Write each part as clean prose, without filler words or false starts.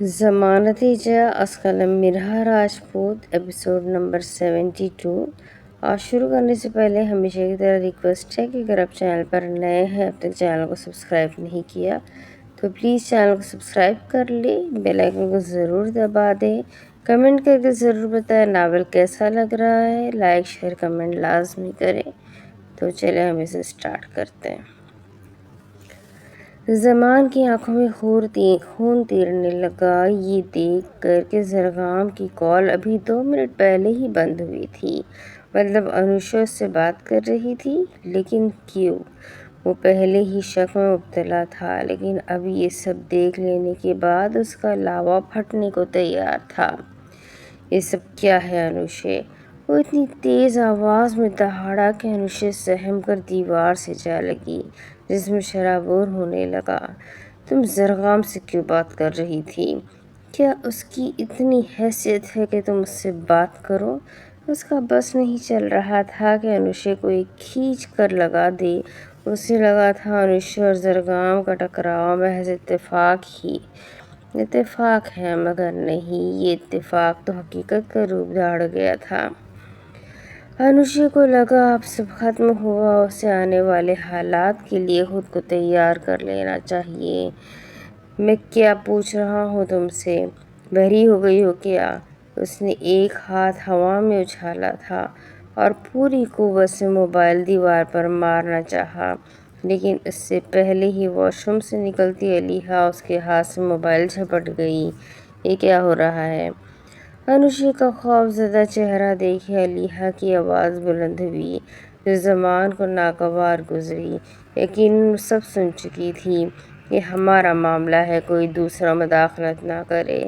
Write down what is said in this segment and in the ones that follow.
ضمانت جا از قلم مرحا راجپوت ایپیسوڈ نمبر 72۔ اور شروع کرنے سے پہلے ہمیشہ کی طرح ریکویسٹ ہے کہ اگر آپ چینل پر نئے ہیں اب تک چینل کو سبسکرائب نہیں کیا تو پلیز چینل کو سبسکرائب کر لیں، بیل آئیکن کو ضرور دبا دیں، کمنٹ کر کے ضرور بتائیں ناول کیسا لگ رہا ہے، لائک شیئر کمنٹ لازمی کریں۔ تو چلیں ہم اسے سٹارٹ کرتے ہیں۔ زمان کی آنکھوں میں خون تیرنے لگا یہ دیکھ کر کہ زرغام کی کال ابھی 2 منٹ پہلے ہی بند ہوئی تھی۔ مطلب انوشا اس سے بات کر رہی تھی، لیکن کیوں؟ وہ پہلے ہی شک میں مبتلا تھا، لیکن اب یہ سب دیکھ لینے کے بعد اس کا لاوا پھٹنے کو تیار تھا۔ یہ سب کیا ہے انوشا؟ وہ اتنی تیز آواز میں دہاڑا کہ انوشا سہم کر دیوار سے جا لگی، جسم شرابور ہونے لگا۔ تم زرغام سے کیوں بات کر رہی تھی؟ کیا اس کی اتنی حیثیت ہے کہ تم اس سے بات کرو؟ اس کا بس نہیں چل رہا تھا کہ انوشا کو ایک کھینچ کر لگا دے۔ اسے لگا تھا انوشا اور زرغام کا ٹکراؤ محض اتفاق ہے، مگر نہیں، یہ اتفاق تو حقیقت کا روپ دھاڑ گیا تھا۔ انوشا کو لگا اب سب ختم ہوا، اسے آنے والے حالات کے لیے خود کو تیار کر لینا چاہیے۔ میں کیا پوچھ رہا ہوں تم سے؟ بحری ہو گئی ہو کیا؟ اس نے ایک ہاتھ ہوا میں اچھالا تھا اور پوری قوت سے موبائل دیوار پر مارنا چاہا، لیکن اس سے پہلے ہی واش روم سے نکلتی علیحا اس کے ہاتھ سے موبائل جھپٹ گئی۔ یہ کیا ہو رہا ہے؟ انوشا کا خوف زدہ چہرہ دیکھے علیحا کی آواز بلند ہوئی، جو زمان کو ناگوار گزری۔ یقیناً وہ سب سن چکی تھی۔ یہ ہمارا معاملہ ہے، کوئی دوسرا مداخلت نہ کرے۔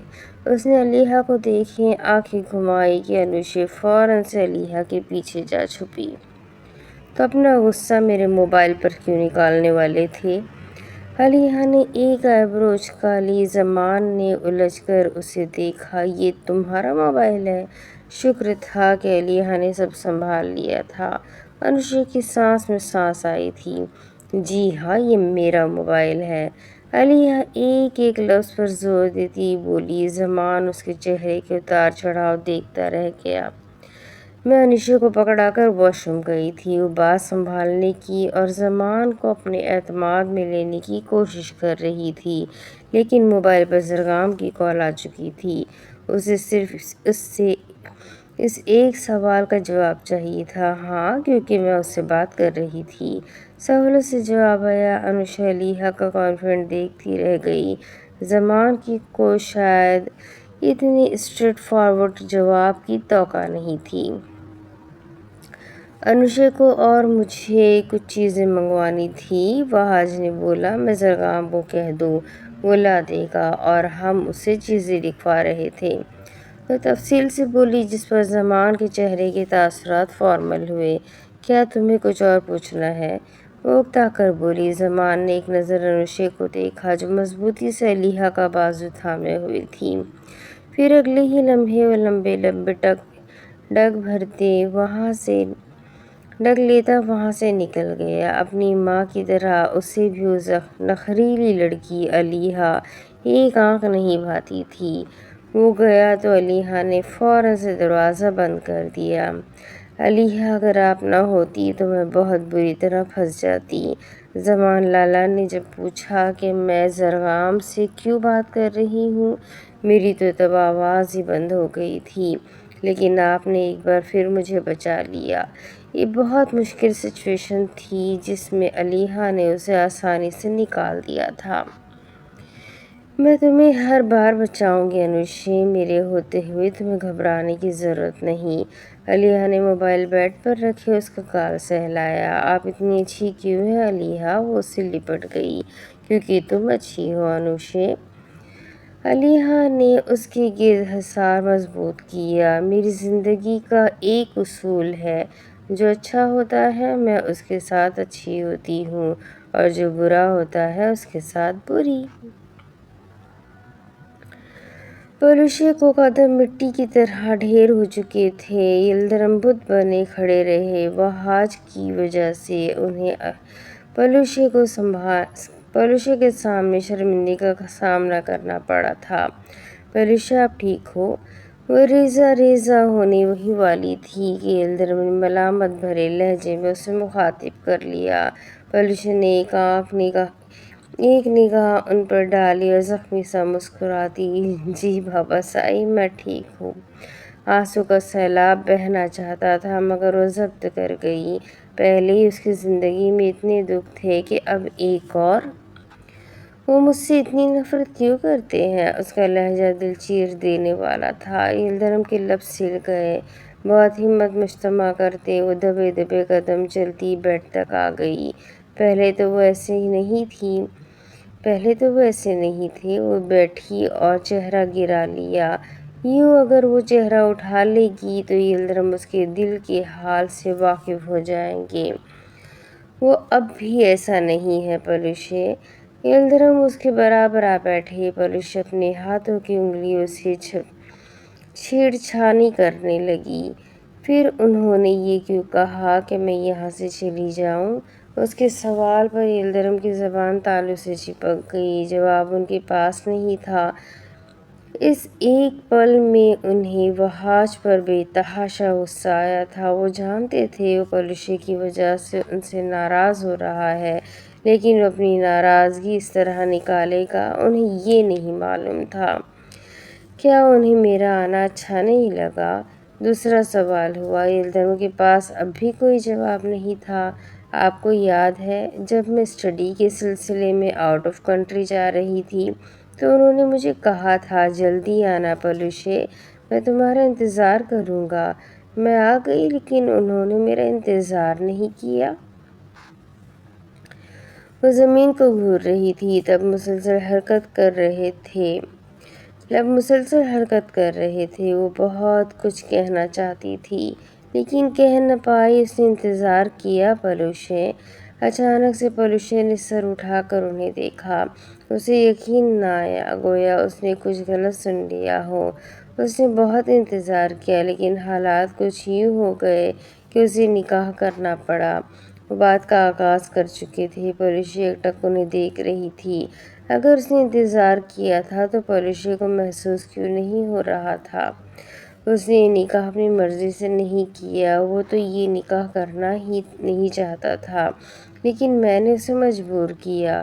اس نے علیحا کو دیکھے آنکھیں گھمائی کہ انوشا فوراً سے علیحا کے پیچھے جا چھپی۔ تو اپنا غصہ میرے موبائل پر کیوں نکالنے والے تھے؟ علیحا نے ایک آئیبرو اچکا لی۔ زمان نے الجھ کر اسے دیکھا۔ یہ تمہارا موبائل ہے؟ شکر تھا کہ علیحا نے سب سنبھال لیا تھا۔ انوشا کی سانس میں سانس آئی تھی۔ جی ہاں، یہ میرا موبائل ہے، علیحا ایک ایک لفظ پر زور دیتی بولی۔ زمان اس کے چہرے کے اتار چڑھاؤ دیکھتا رہ گیا۔ میں انوشا کو پکڑا کر واش روم گئی تھی۔ وہ بات سنبھالنے کی اور زمان کو اپنے اعتماد میں لینے کی کوشش کر رہی تھی، لیکن موبائل پر زرغام کی کال آ چکی تھی۔ اسے صرف اس ایک سوال کا جواب چاہیے تھا۔ ہاں، کیونکہ میں اس سے بات کر رہی تھی، سہولت سے جواب آیا۔ انوشا علیحا کا کانفیڈنٹ دیکھتی رہ گئی۔ زمان کو شاید اتنی اسٹریٹ فارورڈ جواب کی توقع نہیں تھی۔ انوشا کو اور مجھے کچھ چیزیں منگوانی تھیں، وہاج نے بولا۔ میں زرغام کو کہہ دوں، وہ لا دے گا، اور ہم اسے چیزیں لکھوا رہے تھے۔ وہ تفصیل سے بولی، جس پر زمان کے چہرے کے تاثرات فارمل ہوئے۔ کیا تمہیں کچھ اور پوچھنا ہے؟ وہ اکتا کر بولی۔ زمان نے ایک نظر انوشا کو دیکھا، جو مضبوطی سے علیحا کا بازو تھامے ہوئی تھی۔ پھر اگلے ہی لمحے وہ لمبے لمبے ڈگ لیتا وہاں سے نکل گیا۔ اپنی ماں کی طرح اسے بھی اس نخریلی لڑکی علیحا ایک آنکھ نہیں بھاتی تھی۔ وہ گیا تو علیحا نے فوراً سے دروازہ بند کر دیا۔ علیحا، اگر آپ نہ ہوتی تو میں بہت بری طرح پھنس جاتی۔ زمان لالا نے جب پوچھا کہ میں زرغام سے کیوں بات کر رہی ہوں، میری تو تب آواز ہی بند ہو گئی تھی، لیکن آپ نے ایک بار پھر مجھے بچا لیا۔ یہ بہت مشکل سچویشن تھی جس میں علیحا نے اسے آسانی سے نکال دیا تھا۔ میں تمہیں ہر بار بچاؤں گی انوشا، میرے ہوتے ہوئے تمہیں گھبرانے کی ضرورت نہیں۔ علیحا نے موبائل بیڈ پر رکھے اس کا گال سہلایا۔ آپ اتنی اچھی کیوں ہیں علیحا؟ وہ اس سے لپٹ گئی۔ کیونکہ تم اچھی ہو انوشا۔ علیحا نے اس کے گرد حصار مضبوط کیا۔ میری زندگی کا ایک اصول ہے، جو اچھا ہوتا ہے میں اس کے ساتھ اچھی ہوتی ہوں، اور جو برا ہوتا ہے اس کے ساتھ بری۔ انوشا کو قدم مٹی کی طرح ڈھیر ہو چکے تھے، یلدرم بت بنے کھڑے رہے۔ وہاج کی وجہ سے انہیں پلوشے کے سامنے شرمندگی کا سامنا کرنا پڑا تھا۔ پلوشے آپ ٹھیک ہو؟ وہ ریزہ ہونے وہی والی تھی کہ یلدرم نے ملامت بھرے لہجے میں اسے مخاطب کر لیا۔ پلوشے نے ایک نگاہ ان پر ڈالی اور زخمی سا مسکرا دی۔ جی بابا سائی، میں ٹھیک ہوں۔ آنسو کا سیلاب بہنا چاہتا تھا مگر وہ ضبط کر گئی۔ پہلے ہی اس کی زندگی میں اتنے دکھ تھے کہ اب ایک اور۔ وہ مجھ سے اتنی نفرت کیوں کرتے ہیں؟ اس کا لہجہ دل چیر دینے والا تھا۔ یلدرم کے لب سل گئے۔ بہت ہمت مجتمع کرتے وہ دبے دبے قدم چلتی بیڈ تک آ گئی۔ پہلے تو وہ ایسے نہیں تھے۔ وہ بیٹھی اور چہرہ گرا لیا۔ یوں اگر وہ چہرہ اٹھا لے گی تو یلدرم اس کے دل کے حال سے واقف ہو جائیں گے۔ وہ اب بھی ایسا نہیں ہے پلوشے۔ یلدرم اس کے برابر آ بیٹھے۔ پلوشے اپنے ہاتھوں کی انگلیوں سے چھیڑ چھانی کرنے لگی۔ پھر انہوں نے یہ کیوں کہا کہ میں یہاں سے چلی جاؤں؟ اس کے سوال پر یلدرم کی زبان تالو سے چپک گئی۔ جواب ان کے پاس نہیں تھا۔ اس ایک پل میں انہیں وحاش پر بے تحاشا غصہ آیا تھا۔ وہ جانتے تھے وہ پلوشے کی وجہ سے ان سے ناراض ہو رہا ہے، لیکن وہ اپنی ناراضگی اس طرح نکالے گا انہیں یہ نہیں معلوم تھا۔ کیا انہیں میرا آنا اچھا نہیں لگا؟ دوسرا سوال ہوا۔ یلدرم کے پاس اب بھی کوئی جواب نہیں تھا۔ آپ کو یاد ہے جب میں اسٹڈی کے سلسلے میں آؤٹ آف کنٹری جا رہی تھی تو انہوں نے مجھے کہا تھا جلدی آنا پلوشے، میں تمہارا انتظار کروں گا۔ میں آ گئی لیکن انہوں نے میرا انتظار نہیں کیا۔ وہ زمین کو گھور رہی تھی، لب مسلسل حرکت کر رہے تھے۔ وہ بہت کچھ کہنا چاہتی تھی لیکن کہہ نہ پائی۔ اس نے انتظار کیا پلوشے۔ اچانک سے پلوشے نے سر اٹھا کر انہیں دیکھا۔ اسے یقین نہ آیا، گویا اس نے کچھ غلط سن لیا ہو۔ اس نے بہت انتظار کیا لیکن حالات کچھ یوں ہو گئے کہ اسے نکاح کرنا پڑا۔ وہ بات کا آغاز کر چکے تھے۔ پلوشے ایک ٹک انہیں دیکھ رہی تھی۔ اگر اس نے انتظار کیا تھا تو پلوشے کو محسوس کیوں نہیں ہو رہا تھا؟ اس نے یہ نکاح اپنی مرضی سے نہیں کیا۔ وہ تو یہ نکاح کرنا ہی نہیں چاہتا تھا لیکن میں نے اسے مجبور کیا۔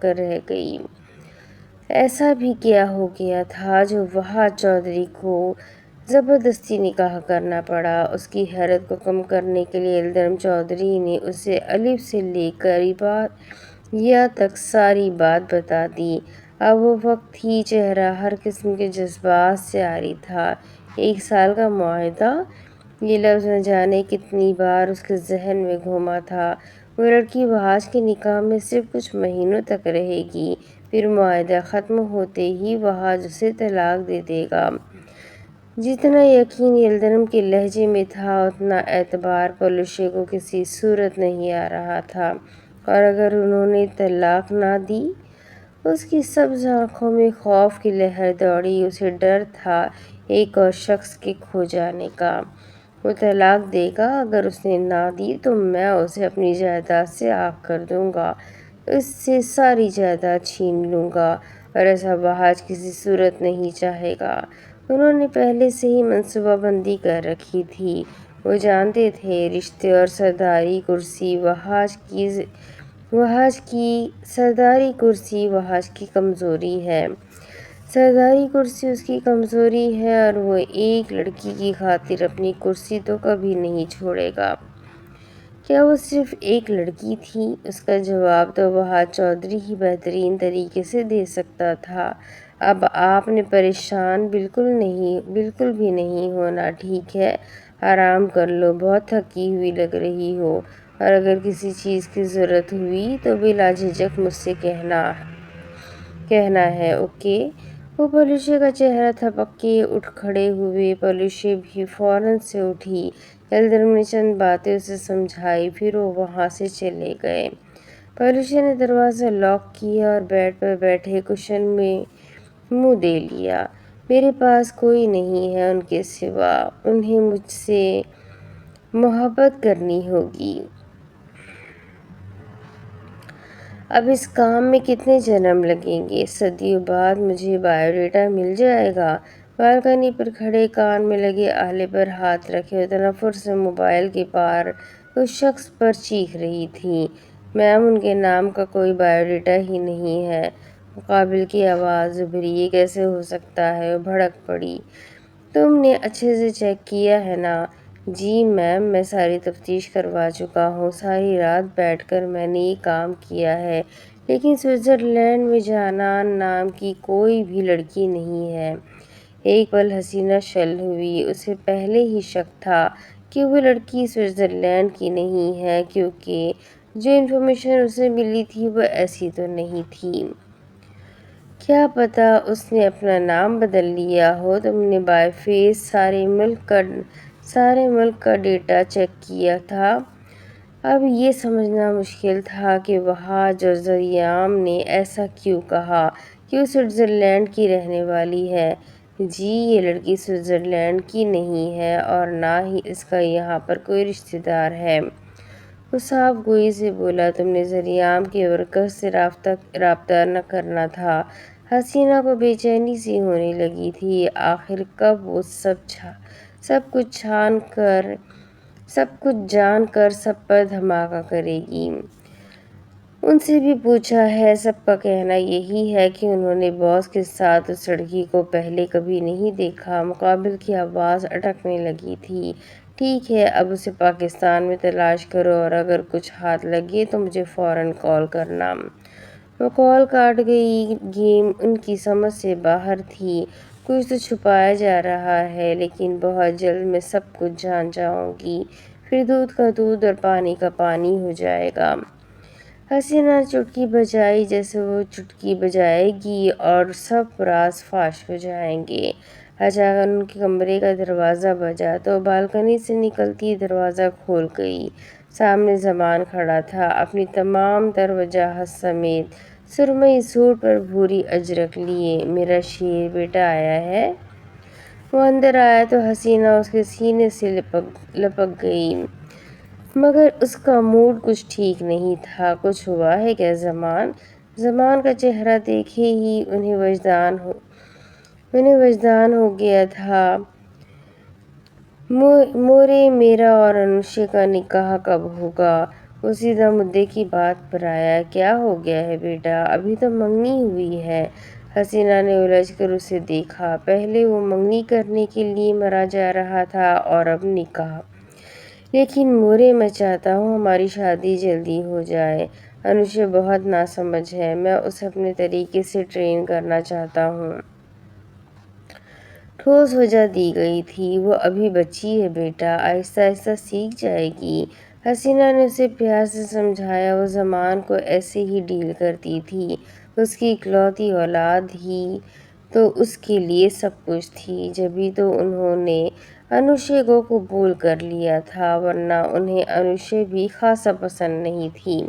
کر رہ گئی۔ ایسا بھی کیا ہو گیا تھا جو وحاش چودھری کو زبردستی نکاح کرنا پڑا؟ اس کی حیرت کو کم کرنے کے لیے یلدرم چودھری نے اسے الف سے لے کر یا تک ساری بات بتا دی۔ اب وہ وقت ہی چہرہ ہر قسم کے جذبات سے عاری تھا۔ 1 سال کا معاہدہ؟ یہ لفظ نہ جانے کتنی بار اس کے ذہن میں گھوما تھا۔ وہ لڑکی وحاش کے نکاح میں صرف کچھ مہینوں تک رہے گی، پھر معاہدہ ختم ہوتے ہی وحاش اسے طلاق دے دے گا۔ جتنا یقین یلدرم کے لہجے میں تھا اتنا اعتبار پلوشے کو کسی صورت نہیں آ رہا تھا۔ اور اگر انہوں نے طلاق نہ دی؟ اس کی سبز آنکھوں میں خوف کی لہر دوڑی۔ اسے ڈر تھا ایک اور شخص کے کھو جانے کا۔ وہ طلاق دے گا؟ اگر اس نے نہ دی تو میں اسے اپنی جائیداد سے آگ کر دوں گا، اس سے ساری جائیداد چھین لوں گا، اور ایسا وحاش کسی صورت نہیں چاہے گا۔ انہوں نے پہلے سے ہی منصوبہ بندی کر رکھی تھی۔ وہ جانتے تھے رشتے اور سرداری کرسی وحاش کی کمزوری ہے۔ سرداری کرسی اس کی کمزوری ہے اور وہ ایک لڑکی کی خاطر اپنی کرسی تو کبھی نہیں چھوڑے گا۔ کیا وہ صرف ایک لڑکی تھی؟ اس کا جواب تو وحاش چودھری ہی بہترین طریقے سے دے سکتا تھا۔ اب آپ نے پریشان بالکل بھی نہیں ہونا، ٹھیک ہے؟ آرام کر لو، بہت تھکی ہوئی لگ رہی ہو، اور اگر کسی چیز کی ضرورت ہوئی تو بلا جھجک مجھ سے کہنا ہے، اوکے؟ وہ پلوشے کا چہرہ تھپک کے اٹھ کھڑے ہوئے۔ پلوشے بھی فوراً سے اٹھی۔ یلدرم نے چند باتیں اسے سمجھائی، پھر وہ وہاں سے چلے گئے۔ پلوشے نے دروازہ لاک کیا اور بیڈ پر بیٹھے کشن میں منہ دے لیا۔ میرے پاس کوئی نہیں ہے ان کے سوا، انہیں مجھ سے محبت کرنی ہوگی۔ اب اس کام میں کتنے جنم لگیں گے؟ صدیوں بعد مجھے بایو ڈیٹا مل جائے گا؟ بالکنی پر کھڑے کان میں لگے آلے پر ہاتھ رکھے تنفر سے موبائل کے پار اس شخص پر چیخ رہی تھی، میم ان کے نام کا کوئی بایو ڈیٹا ہی نہیں ہے۔ مقابل کی آواز ابھری، یہ کیسے ہو سکتا ہے؟ وہ بھڑک پڑی، تم نے اچھے سے چیک کیا ہے نا؟ جی میم، میں ساری تفتیش کروا چکا ہوں، ساری رات بیٹھ کر میں نے یہ کام کیا ہے، لیکن سوئٹزرلینڈ میں جانان نام کی کوئی بھی لڑکی نہیں ہے۔ ایک پل حسینہ شل ہوئی، اسے پہلے ہی شک تھا کہ وہ لڑکی سوئٹزرلینڈ کی نہیں ہے، کیونکہ جو انفارمیشن اسے ملی تھی وہ ایسی تو نہیں تھی۔ کیا پتہ اس نے اپنا نام بدل لیا ہو۔ تم نے بائی فیس سارے ملک کا ڈیٹا چیک کیا تھا؟ اب یہ سمجھنا مشکل تھا کہ وہاں جوزیام نے ایسا کیوں کہا کہ وہ سوئٹزرلینڈ کی رہنے والی ہے۔ جی، یہ لڑکی سوئٹزرلینڈ کی نہیں ہے اور نہ ہی اس کا یہاں پر کوئی رشتہ دار ہے۔ وہ صاف گوئی سے بولا، تم نے زریام کے ورکر سے رابطہ نہ کرنا تھا۔ حسینہ کو بے چینی سی ہونے لگی تھی، آخر کب وہ سب کچھ جان کر سب پر دھماکہ کرے گی۔ ان سے بھی پوچھا ہے، سب کا کہنا یہی ہے کہ انہوں نے باس کے ساتھ اس لڑکی کو پہلے کبھی نہیں دیکھا۔ مقابل کی آواز اٹکنے لگی تھی، ٹھیک ہے، اب اسے پاکستان میں تلاش کرو اور اگر کچھ ہاتھ لگے تو مجھے فوراً کال کرنا۔ وہ کال کاٹ گئی۔ گیم ان کی سمجھ سے باہر تھی، کچھ تو چھپایا جا رہا ہے، لیکن بہت جلد میں سب کچھ جان جاؤں گی، پھر دودھ کا دودھ اور پانی کا پانی ہو جائے گا۔ حسینہ نے چٹکی بجائی، جیسے وہ چٹکی بجائے گی اور سب راز فاش ہو جائیں گے۔ اچانک ان کے کمرے کا دروازہ بجا تو بالکنی سے نکلتی دروازہ کھول گئی۔ سامنے زمان کھڑا تھا، اپنی تمام تر وجاہت سمیت، سرمئی سوٹ پر بھوری اجرک لیے۔ میرا شیر بیٹا آیا ہے؟ وہ اندر آیا تو حسینہ اس کے سینے سے لپک گئی، مگر اس کا موڈ کچھ ٹھیک نہیں تھا۔ کچھ ہوا ہے کیا زمان؟ زمان کا چہرہ دیکھے ہی انہیں وجدان ہو گیا تھا۔ مورے، میرا اور انوشے کا نکاح کب ہوگا؟ وہ سیدھا مدعے کی بات پر آیا، کیا ہو گیا ہے بیٹا؟ ابھی تو منگنی ہوئی ہے۔ حسینہ نے الجھ کر اسے دیکھا، پہلے وہ منگنی کرنے کے لیے مرا جا رہا تھا اور اب نکاح۔ لیکن مورے، میں چاہتا ہوں ہماری شادی جلدی ہو جائے۔ انوشے بہت ناسمجھ ہے، میں اسے اپنے طریقے سے ٹرین کرنا چاہتا ہوں۔ ٹھوس وجہ دی گئی تھی، وہ ابھی بچی ہے بیٹا، آہستہ آہستہ سیکھ جائے گی۔ حسینہ نے اسے پیار سے سمجھایا، وہ زمان کو ایسے ہی ڈیل کرتی تھی، اس کی اکلوتی اولاد ہی تو اس کے لیے سب کچھ تھی، جبھی تو انہوں نے انوشے کو قبول کر لیا تھا، ورنہ انہیں انوشے بھی خاصا پسند نہیں تھی۔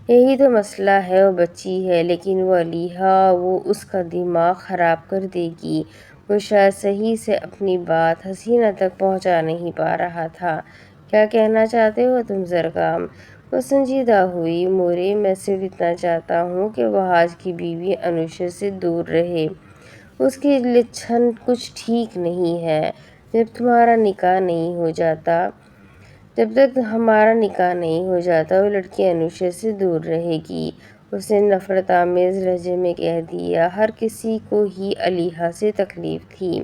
یہی تو مسئلہ ہے، وہ بچی ہے، لیکن وہ علیحا، وہ اس کا دماغ خراب کر دے گی۔ وہ شاید صحیح سے اپنی بات حسینہ تک پہنچا نہیں پا رہا تھا۔ کیا کہنا چاہتے ہو تم زرگام؟ وہ سنجیدہ ہوئی، مورے، میں صرف اتنا چاہتا ہوں کہ وہ آج کی بیوی انوشے سے دور رہے، اس کے لچھن کچھ ٹھیک نہیں ہے۔ جب تک ہمارا نکاح نہیں ہو جاتا وہ لڑکی انوشے سے دور رہے گی۔ اس نے نفرت آمیز لہجے میں کہہ دیا، ہر کسی کو ہی علیحا سے تکلیف تھی۔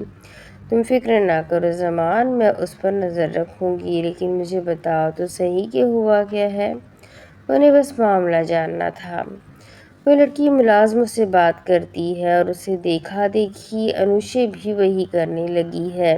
تم فکر نہ کرو زمان، میں اس پر نظر رکھوں گی، لیکن مجھے بتاؤ تو صحیح کہ ہوا کیا ہے؟ انہیں بس معاملہ جاننا تھا۔ وہ لڑکی ملازموں سے بات کرتی ہے اور اسے دیکھا دیکھی انوشے بھی وہی کرنے لگی ہے۔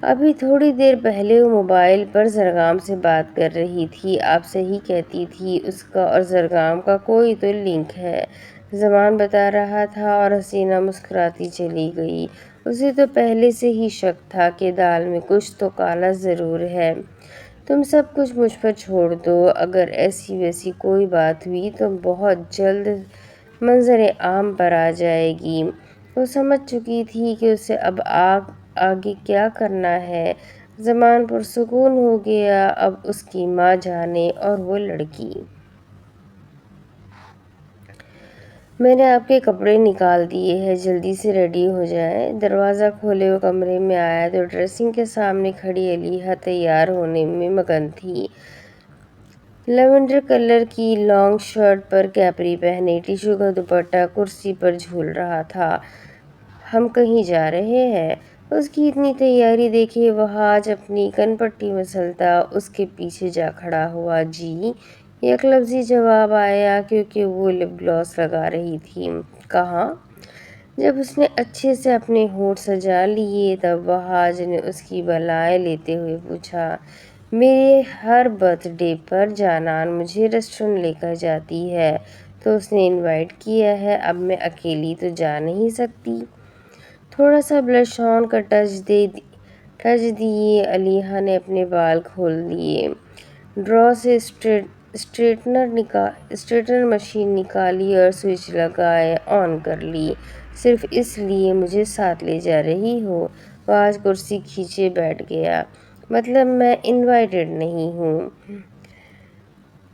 ابھی تھوڑی دیر پہلے وہ موبائل پر زرگام سے بات کر رہی تھی، آپ صحیح کہتی تھی، اس کا اور زرگام کا کوئی تو لنک ہے، زمان بتا رہا تھا، اور حسینہ مسکراتی چلی گئی۔ اسے تو پہلے سے ہی شک تھا کہ دال میں کچھ تو کالا ضرور ہے۔ تم سب کچھ مجھ پر چھوڑ دو، اگر ایسی ویسی کوئی بات ہوئی تو بہت جلد منظر عام پر آ جائے گی۔ وہ سمجھ چکی تھی کہ اسے اب آگے کیا کرنا ہے۔ زمان پرسکون ہو گیا، اب اس کی ماں جانے اور وہ لڑکی میں نے آپ کے کپڑے نکال دیے ہیں، جلدی سے ریڈی ہو جائیں۔ دروازہ کھولے وہ کمرے میں آیا تو ڈریسنگ کے سامنے کھڑی علیحہ تیار ہونے میں مگن تھی۔ لیونڈر کلر کی لانگ شرٹ پر کیپری پہنے، ٹیشو کا دوپٹہ کرسی پر جھول رہا تھا۔ ہم کہیں جا رہے ہیں؟ اس کی اتنی تیاری دیکھے وحاج اپنی کن پٹی مسلتا اس کے پیچھے جا کھڑا ہوا۔ جی، یک لفظی جواب آیا کیونکہ وہ لپ گلاس لگا رہی تھی۔ کہاں؟ جب اس نے اچھے سے اپنے ہونٹ سجا لیے تب وحاج نے اس کی بالائیں لیتے ہوئے پوچھا۔ میرے ہر برتھ ڈے پر جانان مجھے ریسٹورنٹ لے کر جاتی ہے تو اس نے انوائٹ کیا ہے، اب میں اکیلی تو جا نہیں سکتی۔ تھوڑا سا بلش آن کا ٹچ دیے علیحہ نے اپنے بال کھول لیے، ڈرا سے اسٹریٹنر مشین نکالی اور سوئچ لگائے آن کر لی۔ صرف اس لیے مجھے ساتھ لے جا رہی ہو؟ وحاج کرسی کھینچے بیٹھ گیا۔ مطلب میں انوائٹڈ نہیں ہوں؟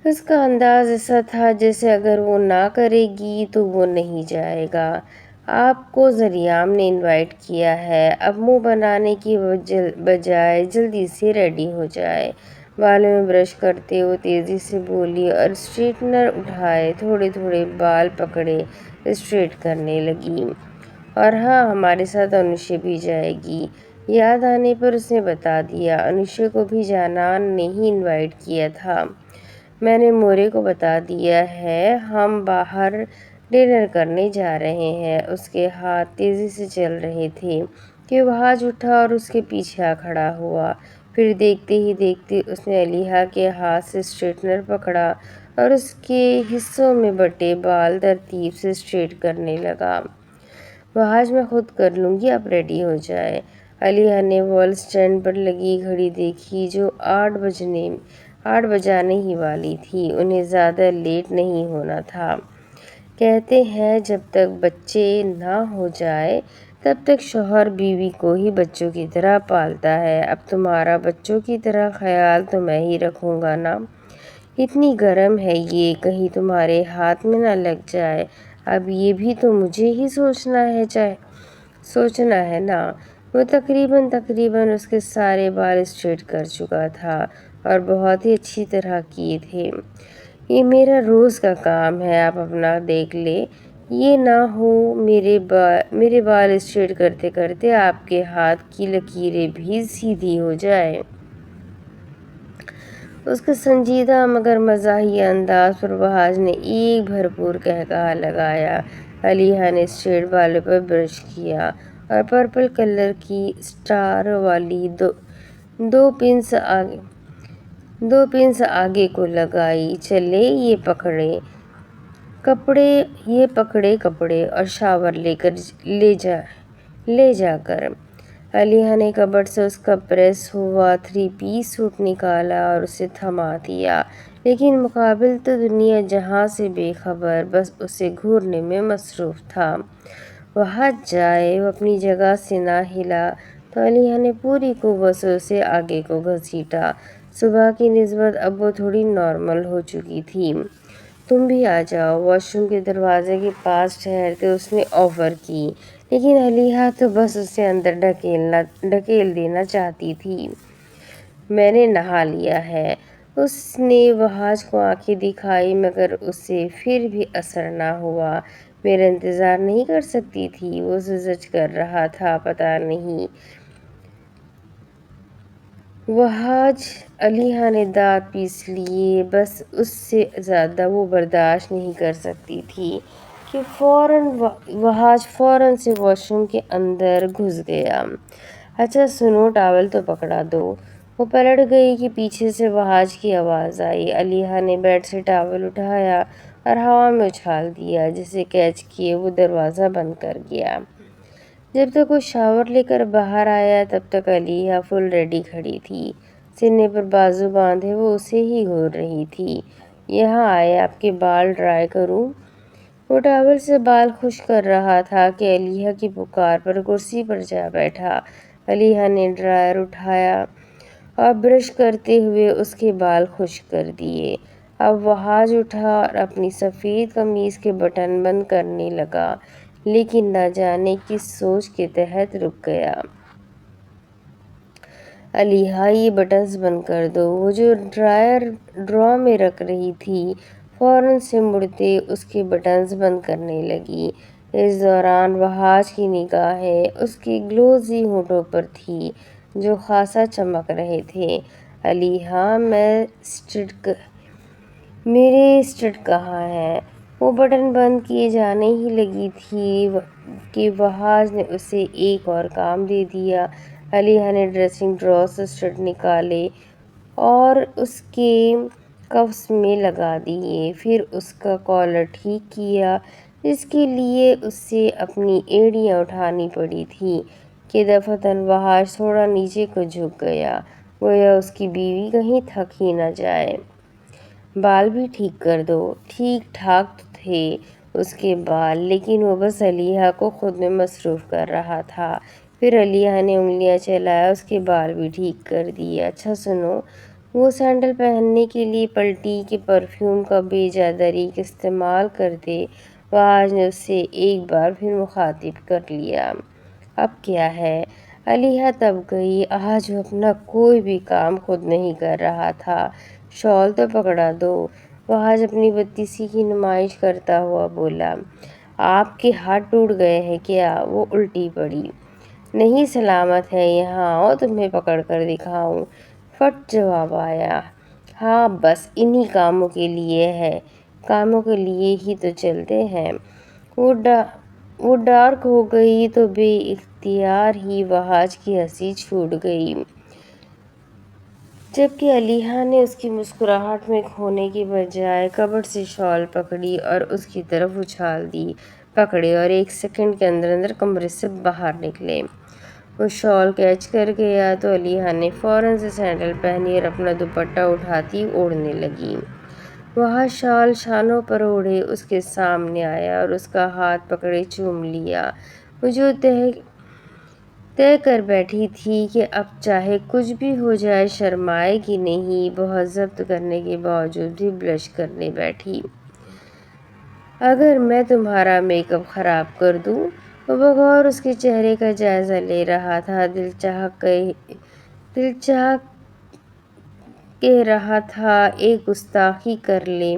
اس کا انداز ایسا تھا جیسے اگر وہ نہ کرے گی تو وہ نہیں جائے گا۔ آپ کو ذریعام نے انوائٹ کیا ہے، اب منہ بنانے کی بجائے جلدی سے ریڈی ہو جائے۔ بالوں میں برش کرتے وہ تیزی سے بولی اور اسٹریٹنر اٹھائے تھوڑے تھوڑے بال پکڑے اسٹریٹ کرنے لگی۔ اور ہاں، ہمارے ساتھ انوشے بھی جائے گی۔ یاد آنے پر اس نے بتا دیا، انوشے کو بھی جانان نے ہی انوائٹ کیا تھا۔ میں نے مورے کو بتا دیا ہے، ہم باہر ڈنر کرنے جا رہے ہیں۔ اس کے ہاتھ تیزی سے چل رہے تھے کہ وحاج اٹھا اور اس کے پیچھے آ کھڑا ہوا۔ پھر دیکھتے ہی دیکھتے اس نے علیحہ کے ہاتھ سے اسٹریٹنر پکڑا اور اس کے حصوں میں بٹے بال ترتیب سے اسٹریٹ کرنے لگا۔ وحاج میں خود کر لوں گی، آپ ریڈی ہو جائیں۔ علیحہ نے وال اسٹینڈ پر لگی گھڑی دیکھی جو 8 بجانے ہی والی تھی۔ انہیں زیادہ لیٹ نہیں ہونا تھا۔ کہتے ہیں جب تک بچے نہ ہو جائے تب تک شوہر بیوی کو ہی بچوں کی طرح پالتا ہے۔ اب تمہارا بچوں کی طرح خیال تو میں ہی رکھوں گا نا۔ اتنی گرم ہے یہ، کہیں تمہارے ہاتھ میں نہ لگ جائے۔ اب یہ بھی تو مجھے ہی سوچنا ہے نا۔ وہ تقریباً اس کے سارے بال اسٹریٹ کر چکا تھا اور بہت ہی اچھی طرح کیے تھے۔ یہ میرا روز کا کام ہے، آپ اپنا دیکھ لیں، یہ نہ ہو میرے بال اسٹریٹ کرتے کرتے آپ کے ہاتھ کی لکیریں بھی سیدھی ہو جائیں۔ اس کے سنجیدہ مگر مزاحیہ انداز پر وحاج نے ایک بھرپور قہقہہ لگایا۔ علیحہ نے اسٹریٹ بالوں پر برش کیا اور پرپل کلر کی اسٹار والی دو پنس آگے کو لگائی۔ چلے یہ پکڑے کپڑے اور شاور لے جا کر۔ علیحہ نے کبرڈ سے اس کا پریس ہوا 3 پیس سوٹ نکالا اور اسے تھما دیا، لیکن مقابل تو دنیا جہاں سے بے خبر، بس اسے گھورنے میں مصروف تھا۔ وحاج جائے، وہ اپنی جگہ سے نہ ہلا تو علیحہ نے پوری قوت سے اسے آگے کو گھسیٹا۔ صبح کی نسبت اب وہ تھوڑی نارمل ہو چکی تھی۔ تم بھی آ جاؤ، واش روم کے دروازے کے پاس ٹھہرتے اس نے آفر کی، لیکن علیحہ تو بس اسے اندر ڈھکیل دینا چاہتی تھی۔ میں نے نہا لیا ہے، اس نے وحاج کو آنکھیں دکھائی مگر اسے پھر بھی اثر نہ ہوا۔ میرا انتظار نہیں کر سکتی تھی؟ وہ زجر کر رہا تھا۔ پتہ نہیں۔ وحاج علیحہ نے دانت پیس لیے، بس اس سے زیادہ وہ برداشت نہیں کر سکتی تھی کہ وحاج فوراً سے واش روم کے اندر گھس گیا۔ اچھا سنو، ٹاول تو پکڑا دو۔ وہ پلٹ گئی کہ پیچھے سے وحاج کی آواز آئی۔ علیحہ نے بیڈ سے ٹاول اٹھایا اور ہوا میں اچھال دیا، جسے کیچ کیے وہ دروازہ بند کر گیا۔ جب تک وہ شاور لے کر باہر آیا تب تک علیحہ فل ریڈی کھڑی تھی، سینے پر بازو باندھے وہ اسے ہی گھور رہی تھی۔ یہاں آئے، آپ کے بال ڈرائی کروں؟ وہ ٹاول سے بال خشک کر رہا تھا کہ علیحہ کی پکار پر کرسی پر جا بیٹھا۔ علیحہ نے ڈرائر اٹھایا اور برش کرتے ہوئے اس کے بال خشک کر دیے۔ اب وہاج اٹھا اور اپنی سفید قمیض کے بٹن بند کرنے لگا، لیکن نہ جانے کس سوچ کے تحت رک گیا۔ علیحا، یہ بٹنز بند کر دو۔ وہ جو ڈرا میں رکھ رہی تھی فوراً سے مڑتے اس کے بٹنز بند کرنے لگی۔ اس دوران وہاج کی نگاہیں اس کے گلوزی ہونٹوں پر تھیں جو خاصا چمک رہے تھے۔ علیحا، میرے اسٹڈ کہاں ہیں؟ وہ بٹن بند کیے جانے ہی لگی تھی کہ وہاج نے اسے ایک اور کام دے دیا۔ علیحا نے ڈریسنگ ڈراور سے اسٹڈ نکالے اور اس کے کفس میں لگا دیے، پھر اس کا کالر ٹھیک کیا جس کے لیے اسے اپنی ایڑیاں اٹھانی پڑی تھیں کہ دفعتاً وہاج تھوڑا نیچے کو جھک گیا، گویا اس کی بیوی کہیں تھک ہی نہ جائے۔ بال بھی ٹھیک کر دو۔ ٹھیک ٹھاک تو تھے اس کے بال، لیکن وہ بس علیحا کو خود میں مصروف کر رہا تھا۔ پھر علیحا نے انگلیاں چلایا، اس کے بال بھی ٹھیک کر دیے۔ اچھا سنو، وہ سینڈل پہننے کے لیے پلٹی کہ پرفیوم کا بے جا دریغ استعمال کر دے۔ وہاج نے اسے ایک بار پھر مخاطب کر لیا۔ اب کیا ہے؟ علیحا تب گئی۔ آج وہ اپنا کوئی بھی کام خود نہیں کر رہا تھا۔ شال تو پکڑا دو۔ وہاج اپنی بدتیسی کی نمائش کرتا ہوا بولا۔ آپ کے ہاتھ ٹوٹ گئے ہیں کیا؟ وہ الٹی پڑی۔ نہیں، سلامت ہے، یہاں آؤ تمہیں پکڑ کر دکھاؤں۔ فٹ جواب آیا۔ ہاں، بس انہی کاموں کے لیے ہے، کاموں کے لیے ہی تو چلتے ہیں۔ وہ ڈارک ہو گئی تو بے اختیار ہی وہاج کی ہنسی چھوٹ گئی، جبکہ علیحا نے اس کی مسکراہٹ میں کھونے کے بجائے کبرڈ سے شال پکڑی اور اس کی طرف اچھال دی۔ پکڑے اور ایک سیکنڈ کے اندر اندر کمرے سے باہر نکلے۔ وہ شال کیچ کر گیا تو علیحا نے فوراً سے سینڈل پہنی اور اپنا دوپٹہ اٹھاتی اوڑھنے لگی۔ وہاج شال شانوں پر اوڑھے اس کے سامنے آیا اور اس کا ہاتھ پکڑے چوم لیا۔ وہ جو طے کر بیٹھی تھی کہ اب چاہے کچھ بھی ہو جائے شرمائے گی نہیں، بہت ضبط کرنے کے باوجود بھی بلش کرنے بیٹھی۔ اگر میں تمہارا میک اپ خراب کر دوں؟ وہ بغور اس کے چہرے کا جائزہ لے رہا تھا۔ دل چاہ کہہ رہا تھا ایک گستاخی کر لے،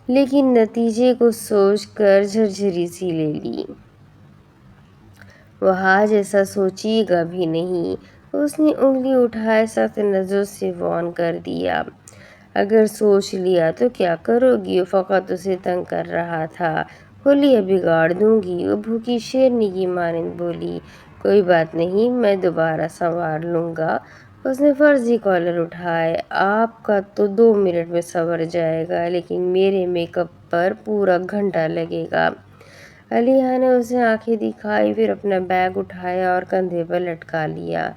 لیکن نتیجے کو سوچ کر جھرجھری سی لے لی۔ وہاج ایسا سوچیے گا بھی نہیں۔ اس نے انگلی اٹھائے سخت نظروں سے وارن کر دیا۔ اگر سوچ لیا تو کیا کرو گی؟ وہ فقط اسے تنگ کر رہا تھا۔ حلیہ بگاڑ دوں گی، وہ بھوکی شیرنی کی مانند بولی۔ کوئی بات نہیں، میں دوبارہ سنوار لوں گا۔ اس نے فرضی کالر اٹھائے۔ آپ کا تو 2 منٹ میں سنور جائے گا، لیکن میرے میک اپ پر پورا گھنٹہ لگے گا۔ علیحا نے اسے آنکھیں دکھائی، پھر اپنا بیگ اٹھایا اور کندھے پر لٹکا لیا۔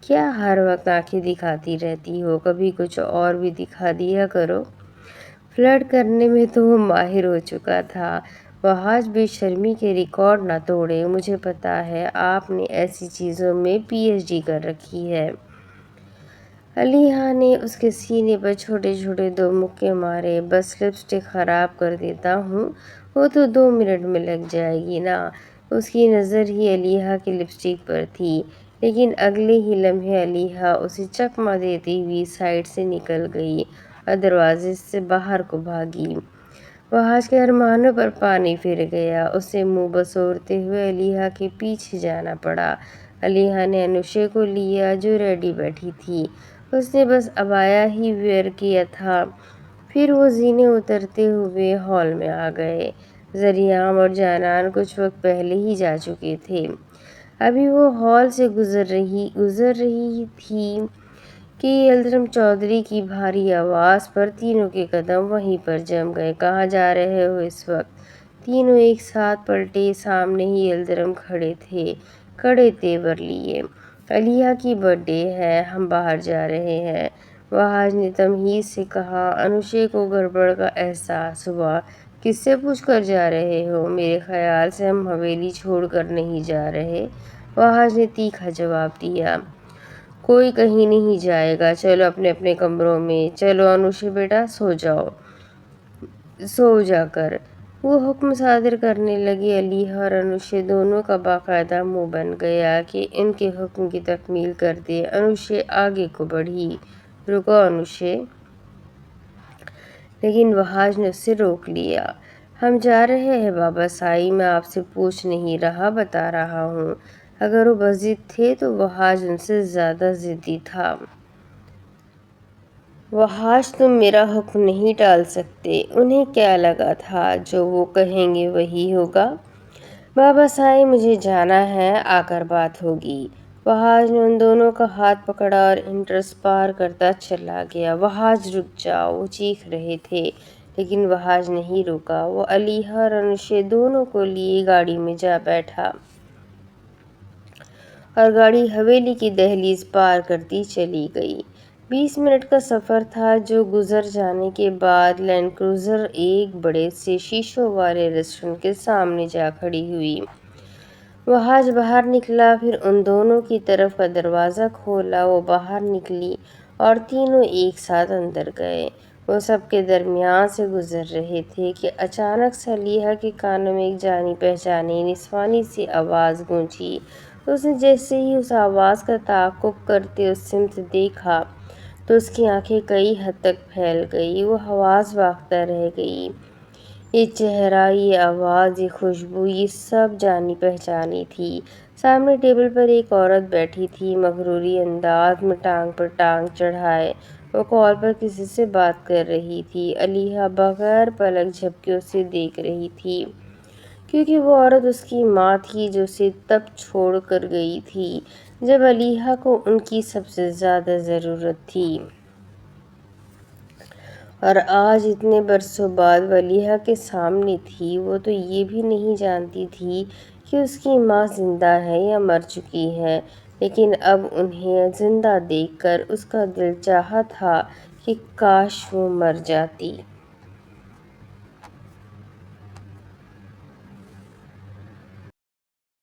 کیا ہر وقت آنکھیں دکھاتی رہتی ہو؟ کبھی کچھ اور بھی دکھا دیا کرو۔ فلرٹ کرنے میں تو وہ ماہر ہو چکا تھا۔ وہاج بے شرمی کے ریکارڈ نہ توڑے۔ مجھے پتا ہے آپ نے ایسی چیزوں میں پی ایچ ڈی کر رکھی ہے۔ علیحا نے اس کے سینے پر چھوٹے چھوٹے 2 مکے مارے۔ بس لپسٹک خراب کر دیتا ہوں، وہ تو 2 منٹ میں لگ جائے گی نا۔ اس کی نظر ہی علیحا کی لپسٹک پر تھی، لیکن اگلے ہی لمحے علیحا اسے چکمہ دیتی ہوئی سائڈ سے نکل گئی اور دروازے سے باہر کو بھاگی۔ وہاج کے ارمانوں پر پانی پھر گیا۔ اسے منہ بسورتے ہوئے علیحا کے پیچھے جانا پڑا۔ علیحا نے انوشے کو لیا جو ریڈی بیٹھی تھی۔ اس نے بس عبایا ہی ویئر کیا تھا۔ پھر وہ زینے اترتے ہوئے ہال میں آ گئے۔ ذریعہ اور جانان کچھ وقت پہلے ہی جا چکے تھے۔ ابھی وہ ہال سے گزر رہی تھی کہ یلدرم چودھری کی بھاری آواز پر تینوں کے قدم وہیں پر جم گئے۔ کہاں جا رہے ہو اس وقت؟ تینوں ایک ساتھ پلٹے۔ سامنے ہی یلدرم کھڑے تھے، کڑے تیور لیے۔ علیحا کی برتھ ڈے ہے، ہم باہر جا رہے ہیں، وہاج نے تمہید سے کہا۔ انوشے کو گڑبڑ کا احساس ہوا۔ کس سے پوچھ کر جا رہے ہو؟ میرے خیال سے ہم حویلی چھوڑ کر نہیں جا رہے، وہاج نے تیکھا جواب دیا۔ کوئی کہیں نہیں جائے گا، چلو اپنے اپنے کمروں میں، چلو انوشے بیٹا سو جاؤ، سو جا کر وہ حکم صادر کرنے لگی۔ علیحا اور انوشے دونوں کا باقاعدہ منہ بن گیا کہ ان کے حکم کی تکمیل کر دے۔ انوشے آگے کو بڑھی۔ رکو انوشے، لیکن وحاج نے اسے روک لیا۔ ہم جا رہے ہیں بابا سائی، میں آپ سے پوچھ نہیں رہا، بتا رہا ہوں۔ اگر وہ بضد تھے تو وحاج ان سے زیادہ ضدی تھا۔ وحاج تم میرا حکم نہیں ٹال سکتے۔ انہیں کیا لگا تھا جو وہ کہیں گے وہی ہوگا؟ بابا سائی مجھے جانا ہے، آ کر بات ہوگی۔ وحاج نے ان دونوں کا ہاتھ پکڑا اور انٹرس پار کرتا چلا گیا۔ وحاج رک جاؤ، وہ چیخ رہے تھے، لیکن وحاج نہیں رکا۔ وہ علیحا اور انوشے دونوں کو لیے گاڑی میں جا بیٹھا اور گاڑی حویلی کی دہلیز پار کرتی چلی گئی۔ 20 منٹ کا سفر تھا جو گزر جانے کے بعد لینڈ کروزر ایک بڑے سے شیشوں والے ریسٹورانٹ کے سامنے جا کھڑی ہوئی۔ وحاج باہر نکلا، پھر ان دونوں کی طرف کا دروازہ کھولا۔ وہ باہر نکلی اور تینوں ایک ساتھ اندر گئے۔ وہ سب کے درمیان سے گزر رہے تھے کہ اچانک سے علیحا کے کانوں میں ایک جانی پہچانی نسوانی سی آواز گونجی۔ اس نے جیسے ہی اس آواز کا تعاقب کرتے اس سمت دیکھا تو اس کی آنکھیں کئی حد تک پھیل گئیں۔ وہ حواس باختہ رہ گئی۔ یہ چہرہ، یہ آواز، یہ خوشبو، یہ سب جانی پہچانی تھی۔ سامنے ٹیبل پر ایک عورت بیٹھی تھی، مغروری انداز میں ٹانگ پر ٹانگ چڑھائے۔ وہ کال پر کسی سے بات کر رہی تھی۔ علیحا بغیر پلک جھپکے اسے دیکھ رہی تھی، کیونکہ وہ عورت اس کی ماں تھی جو اسے تب چھوڑ کر گئی تھی جب علیحا کو ان کی سب سے زیادہ ضرورت تھی۔ اور آج اتنے برسوں بعد وہ علیحا کے سامنے تھی۔ وہ تو یہ بھی نہیں جانتی تھی کہ اس کی ماں زندہ ہے یا مر چکی ہے، لیکن اب انہیں زندہ دیکھ کر اس کا دل چاہا تھا کہ کاش وہ مر جاتی۔